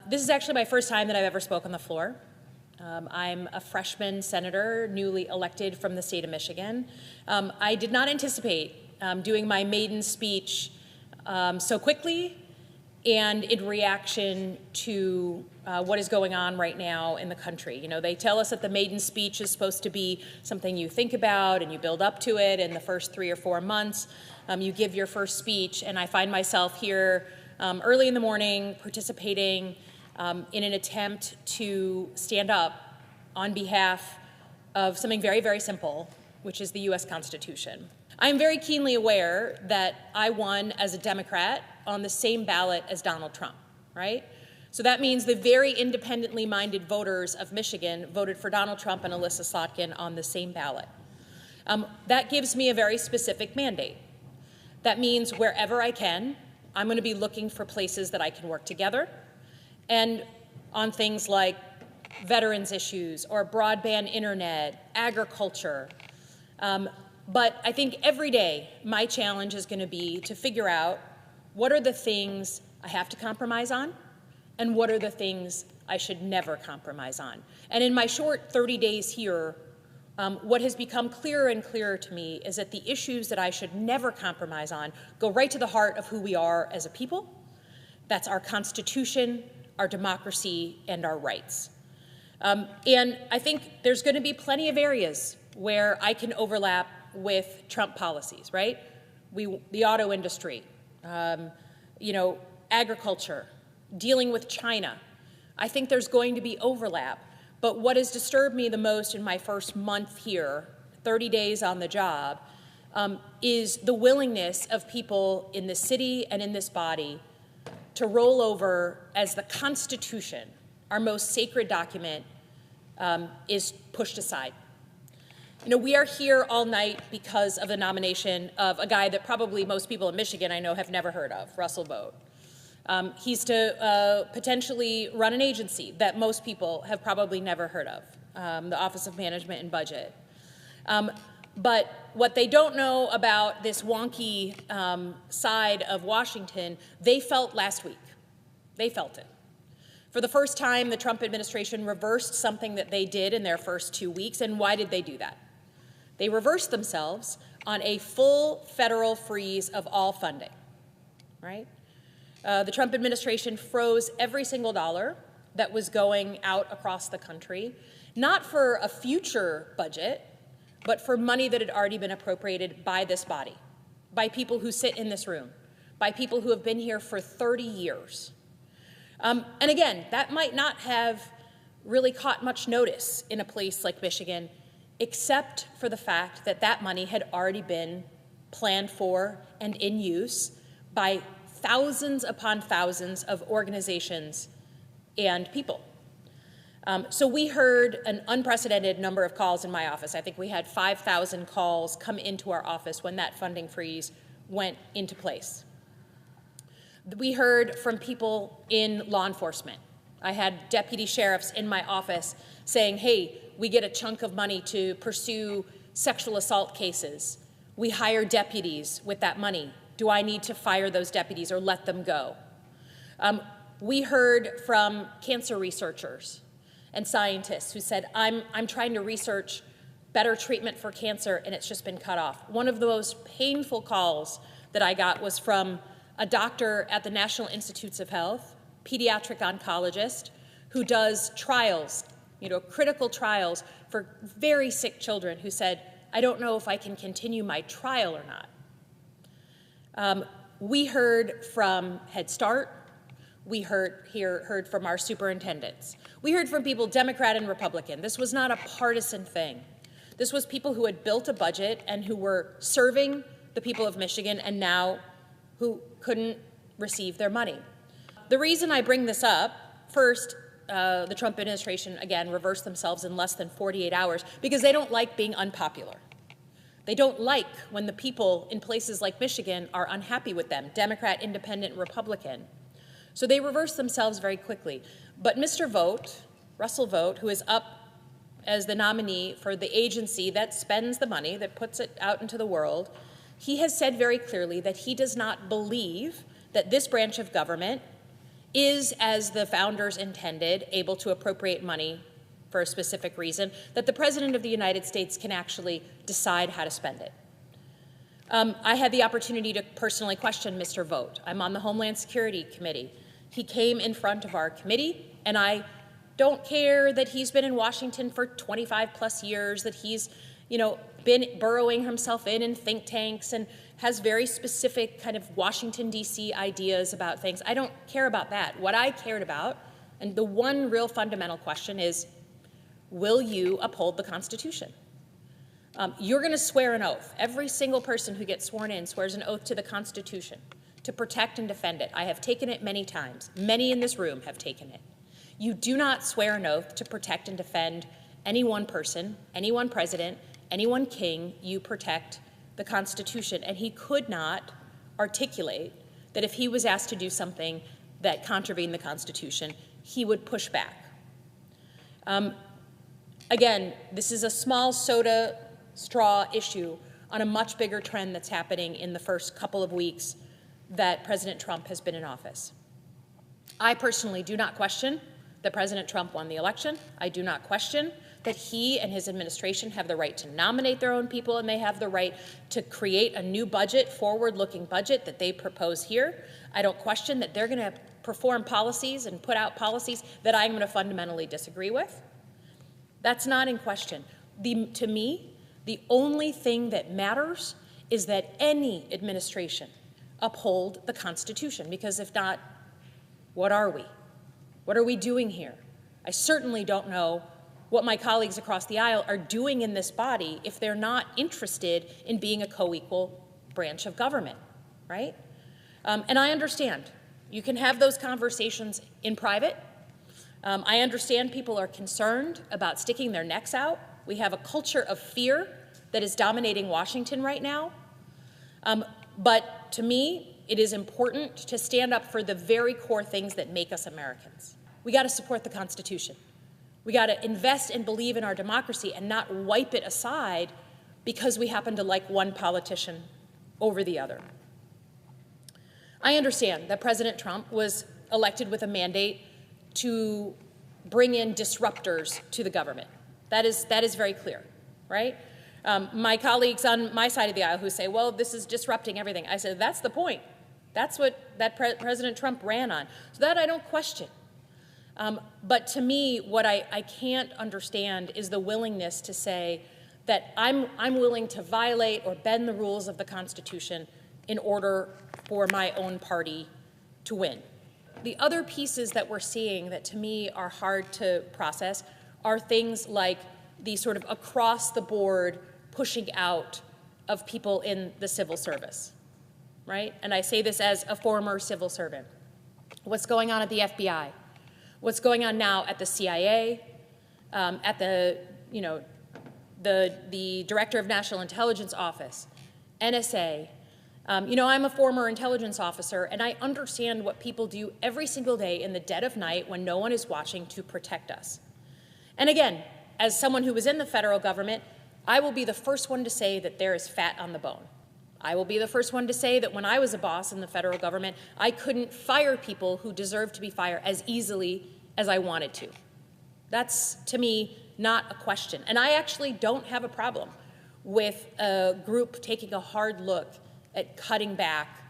This is actually my first time that I've ever spoke on the floor. I'm a freshman senator, newly elected from the state of Michigan. I did not anticipate doing my maiden speech so quickly and in reaction to what is going on right now in the country. You know, they tell us that the maiden speech is supposed to be something you think about and you build up to it in the first 3 or 4 months. You give your first speech, and I find myself here early in the morning participating in an attempt to stand up on behalf of something very, very simple, which is the U.S. Constitution. I am very keenly aware that I won as a Democrat on the same ballot as Donald Trump, right? So that means the very independently minded voters of Michigan voted for Donald Trump and Alyssa Slotkin on the same ballot. That gives me a very specific mandate. That means wherever I can, I'm going to be looking for places that I can work together, and on things like veterans issues or broadband internet, agriculture. But I think every day my challenge is going to be to figure out what are the things I have to compromise on and what are the things I should never compromise on. And in my short 30 days here, what has become clearer and clearer to me is that the issues that I should never compromise on go right to the heart of who we are as a people. That's our Constitution, our democracy, and our rights. And I think there's going to be plenty of areas where I can overlap with Trump policies, right? The auto industry, agriculture, dealing with China. I think there's going to be overlap. But what has disturbed me the most in my first month here, 30 days on the job, is the willingness of people in this city and in this body to roll over as the Constitution, our most sacred document, is pushed aside. You know, we are here all night because of the nomination of a guy that probably most people in Michigan I know have never heard of, Russell Vought. He's to potentially run an agency that most people have probably never heard of, the Office of Management and Budget. But what they don't know about this wonky side of Washington, they felt last week. They felt it. For the first time, the Trump administration reversed something that they did in their first 2 weeks. And why did they do that? They reversed themselves on a full federal freeze of all funding, right? The Trump administration froze every single dollar that was going out across the country, not for a future budget, but for money that had already been appropriated by this body, by people who sit in this room, by people who have been here for 30 years. And again, that might not have really caught much notice in a place like Michigan, except for the fact that that money had already been planned for and in use by thousands upon thousands of organizations and people. So we heard an unprecedented number of calls in my office. I think we had 5,000 calls come into our office when that funding freeze went into place. We heard from people in law enforcement. I had deputy sheriffs in my office saying, hey, we get a chunk of money to pursue sexual assault cases. We hire deputies with that money. Do I need to fire those deputies or let them go? We heard from cancer researchers and scientists who said, I'm trying to research better treatment for cancer, and it's just been cut off. One of the most painful calls that I got was from a doctor at the National Institutes of Health, pediatric oncologist, who does trials, critical trials for very sick children, who said, I don't know if I can continue my trial or not. We heard from Head Start. We heard from our superintendents. We heard from people, Democrat and Republican. This was not a partisan thing. This was people who had built a budget and who were serving the people of Michigan and now who couldn't receive their money. The reason I bring this up, first, the Trump administration, again, reversed themselves in less than 48 hours because they don't like being unpopular. They don't like when the people in places like Michigan are unhappy with them, Democrat, Independent, Republican. So they reversed themselves very quickly. But Mr. Vought, Russell Vought, who is up as the nominee for the agency that spends the money, that puts it out into the world, he has said very clearly that he does not believe that this branch of government is, as the founders intended, able to appropriate money for a specific reason, that the President of the United States can actually decide how to spend it. I had the opportunity to personally question Mr. Vogt. I'm on the Homeland Security Committee. He came in front of our committee, and I don't care that he's been in Washington for 25 plus years, that he's, been burrowing himself in think tanks and has very specific kind of Washington, D.C. ideas about things. I don't care about that. What I cared about, and the one real fundamental question is, will you uphold the Constitution? You're going to swear an oath. Every single person who gets sworn in swears an oath to the Constitution to protect and defend it. I have taken it many times. Many in this room have taken it. You do not swear an oath to protect and defend any one person, any one president, any one king. You protect the Constitution. And he could not articulate that if he was asked to do something that contravened the Constitution, he would push back. Again, this is a small soda straw issue on a much bigger trend that's happening in the first couple of weeks that President Trump has been in office. I personally do not question that President Trump won the election. I do not question that he and his administration have the right to nominate their own people, and they have the right to create a new budget, forward-looking budget that they propose here. I don't question that they're going to perform policies and put out policies that I'm going to fundamentally disagree with. That's not in question. To me, the only thing that matters is that any administration uphold the Constitution, because if not, what are we? What are we doing here? I certainly don't know what my colleagues across the aisle are doing in this body if they're not interested in being a co-equal branch of government, right? And I understand. You can have those conversations in private. I understand people are concerned about sticking their necks out. We have a culture of fear that is dominating Washington right now. But to me, it is important to stand up for the very core things that make us Americans. We got to support the Constitution. We got to invest and believe in our democracy and not wipe it aside because we happen to like one politician over the other. I understand that President Trump was elected with a mandate to bring in disruptors to the government. That is very clear, right? My colleagues on my side of the aisle who say, well, this is disrupting everything. I said, that's the point. That's what President Trump ran on. So that I don't question. But to me, what I can't understand is the willingness to say that I'm willing to violate or bend the rules of the Constitution in order for my own party to win. The other pieces that we're seeing that to me are hard to process are things like the sort of across-the-board pushing out of people in the civil service, right? And I say this as a former civil servant. What's going on at the FBI? What's going on now at the CIA, at the Director of National Intelligence Office, NSA. I'm a former intelligence officer, and I understand what people do every single day in the dead of night when no one is watching to protect us. And again, as someone who was in the federal government, I will be the first one to say that there is fat on the bone. I will be the first one to say that when I was a boss in the federal government, I couldn't fire people who deserved to be fired as easily as I wanted to. That's, to me, not a question. And I actually don't have a problem with a group taking a hard look at cutting back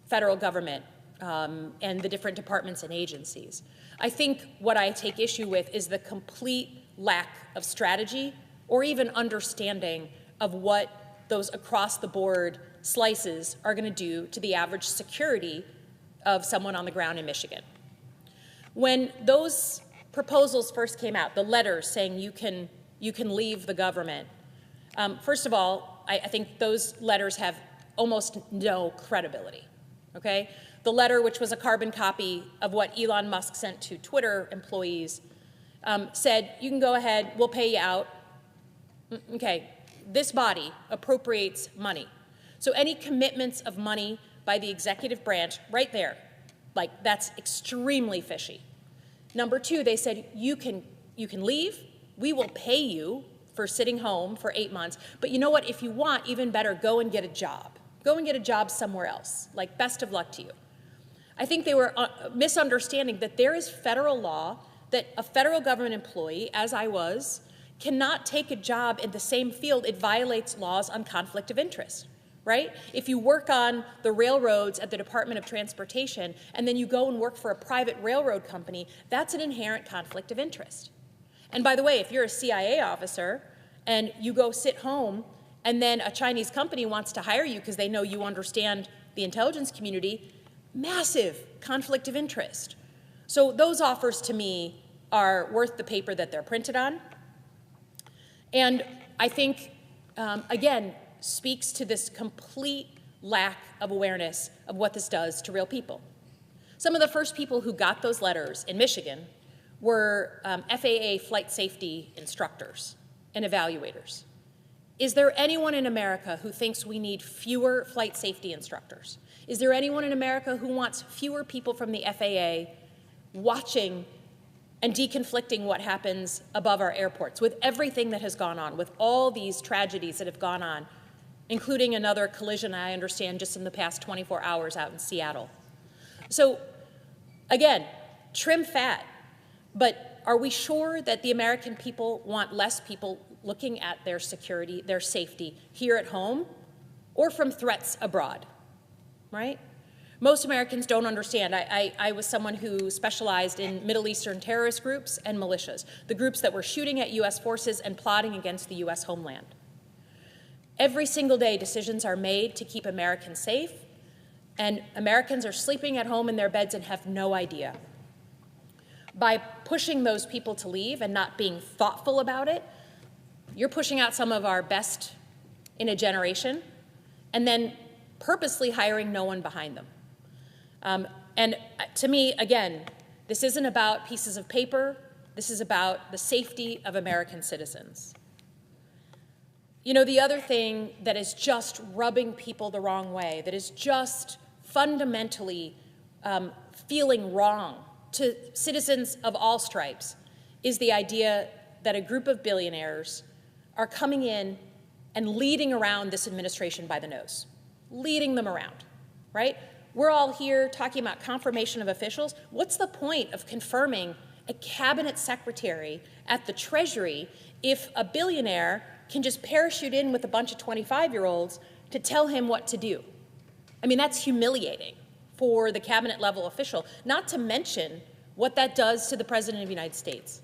federal government and the different departments and agencies. I think what I take issue with is the complete lack of strategy or even understanding of what those across-the-board slices are going to do to the average security of someone on the ground in Michigan. When those proposals first came out, the letters saying you can leave the government, first of all, I think those letters have almost no credibility, okay? The letter, which was a carbon copy of what Elon Musk sent to Twitter employees, said, you can go ahead, we'll pay you out. Okay, this body appropriates money. So any commitments of money by the executive branch, right there, like that's extremely fishy. Number two, they said, you can leave, we will pay you for sitting home for 8 months, but you know what, if you want, even better, go and get a job. Go and get a job somewhere else, like best of luck to you. I think they were misunderstanding that there is federal law that a federal government employee, as I was, cannot take a job in the same field. It violates laws on conflict of interest, right? If you work on the railroads at the Department of Transportation and then you go and work for a private railroad company, that's an inherent conflict of interest. And by the way, if you're a CIA officer and you go sit home and then a Chinese company wants to hire you because they know you understand the intelligence community, massive conflict of interest. So those offers to me are worth the paper that they're printed on. And I think, again, speaks to this complete lack of awareness of what this does to real people. Some of the first people who got those letters in Michigan were FAA flight safety instructors and evaluators. Is there anyone in America who thinks we need fewer flight safety instructors? Is there anyone in America who wants fewer people from the FAA watching and deconflicting what happens above our airports with everything that has gone on, with all these tragedies that have gone on, including another collision, I understand, just in the past 24 hours out in Seattle? So, again, trim fat, but are we sure that the American people want less people looking at their security, their safety here at home, or from threats abroad, right? Most Americans don't understand. I was someone who specialized in Middle Eastern terrorist groups and militias, the groups that were shooting at U.S. forces and plotting against the U.S. homeland. Every single day, decisions are made to keep Americans safe, and Americans are sleeping at home in their beds and have no idea. By pushing those people to leave and not being thoughtful about it, you're pushing out some of our best in a generation, and then purposely hiring no one behind them. And to me, again, this isn't about pieces of paper. This is about the safety of American citizens. You know, the other thing that is just rubbing people the wrong way, that is just fundamentally feeling wrong to citizens of all stripes, is the idea that a group of billionaires are coming in and leading around this administration by the nose, leading them around, right? We're all here talking about confirmation of officials. What's the point of confirming a cabinet secretary at the Treasury if a billionaire can just parachute in with a bunch of 25-year-olds to tell him what to do? I mean, that's humiliating for the cabinet level official, not to mention what that does to the President of the United States,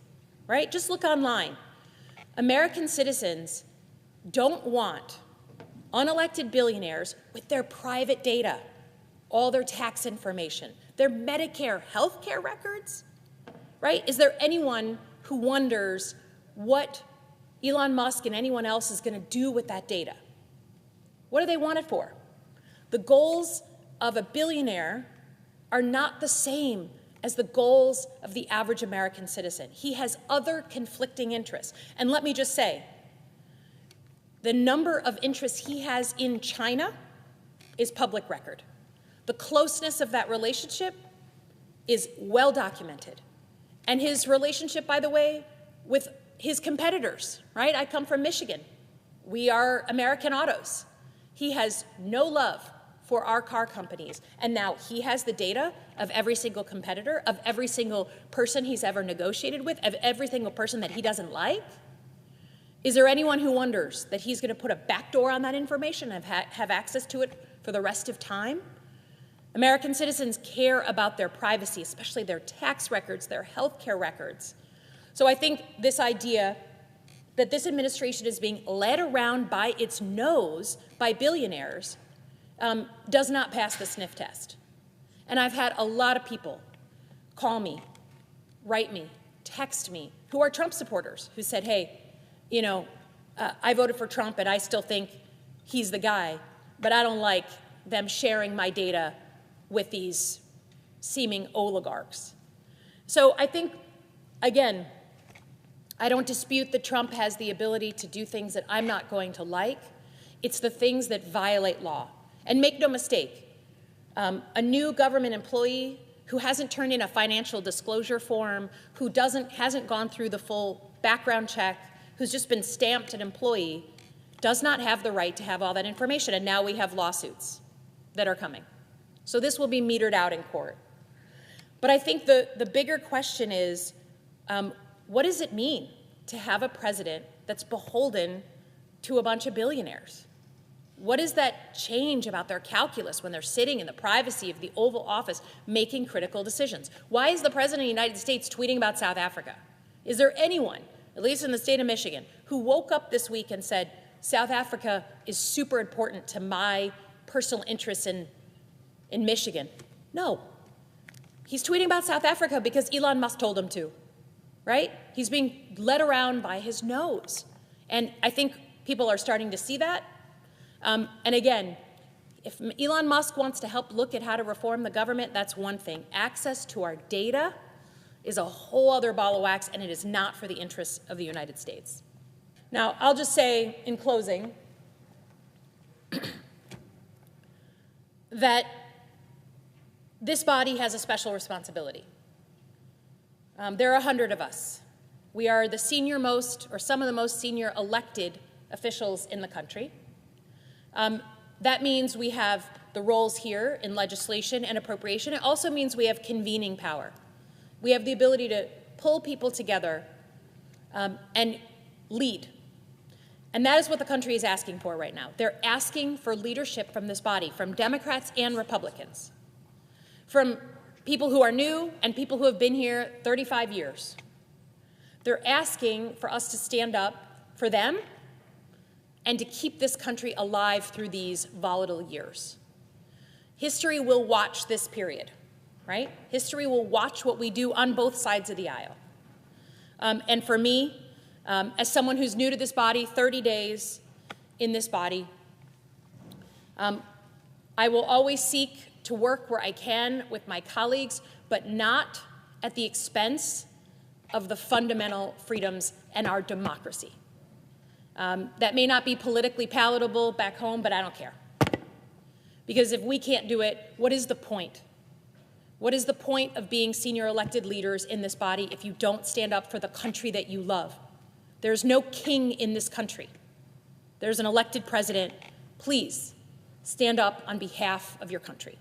right? Just look online. American citizens don't want unelected billionaires with their private data, all their tax information, their Medicare health care records, right? Is there anyone who wonders what Elon Musk and anyone else is going to do with that data? What do they want it for? The goals of a billionaire are not the same as the goals of the average American citizen. He has other conflicting interests. And let me just say, the number of interests he has in China is public record. The closeness of that relationship is well documented. And his relationship, by the way, with his competitors, right? I come from Michigan. We are American Autos. He has no love for our car companies. And now he has the data of every single competitor, of every single person he's ever negotiated with, of every single person that he doesn't like. Is there anyone who wonders that he's going to put a backdoor on that information and have access to it for the rest of time? American citizens care about their privacy, especially their tax records, their health care records. So I think this idea that this administration is being led around by its nose by billionaires does not pass the sniff test. And I've had a lot of people call me, write me, text me, who are Trump supporters, who said, hey, you know, I voted for Trump and I still think he's the guy, but I don't like them sharing my data with these seeming oligarchs. So I think, again, I don't dispute that Trump has the ability to do things that I'm not going to like. It's the things that violate law. And make no mistake, a new government employee who hasn't turned in a financial disclosure form, who hasn't gone through the full background check, who's just been stamped an employee, does not have the right to have all that information. And now we have lawsuits that are coming. So this will be metered out in court. But I think the bigger question is, what does it mean to have a president that's beholden to a bunch of billionaires? What does that change about their calculus when they're sitting in the privacy of the Oval Office making critical decisions? Why is the President of the United States tweeting about South Africa? Is there anyone, at least in the state of Michigan, who woke up this week and said, South Africa is super important to my personal interests in Michigan? No. He's tweeting about South Africa because Elon Musk told him to, right? He's being led around by his nose. And I think people are starting to see that. And again, if Elon Musk wants to help look at how to reform the government, that's one thing. Access to our data is a whole other ball of wax, and it is not for the interests of the United States. Now, I'll just say in closing that this body has a special responsibility. There are 100 of us. We are the senior most, or some of the most senior elected officials in the country. That means we have the roles here in legislation and appropriation. It also means we have convening power. We have the ability to pull people together and lead. And that is what the country is asking for right now. They're asking for leadership from this body, from Democrats and Republicans, from people who are new and people who have been here 35 years. They're asking for us to stand up for them and to keep this country alive through these volatile years. History will watch this period, right? History will watch what we do on both sides of the aisle. And for me, as someone who's new to this body, 30 days in this body, I will always seek to work where I can with my colleagues, but not at the expense of the fundamental freedoms and our democracy. That may not be politically palatable back home, but I don't care. Because if we can't do it, what is the point? What is the point of being senior elected leaders in this body if you don't stand up for the country that you love? There's no king in this country. There's an elected president. Please stand up on behalf of your country.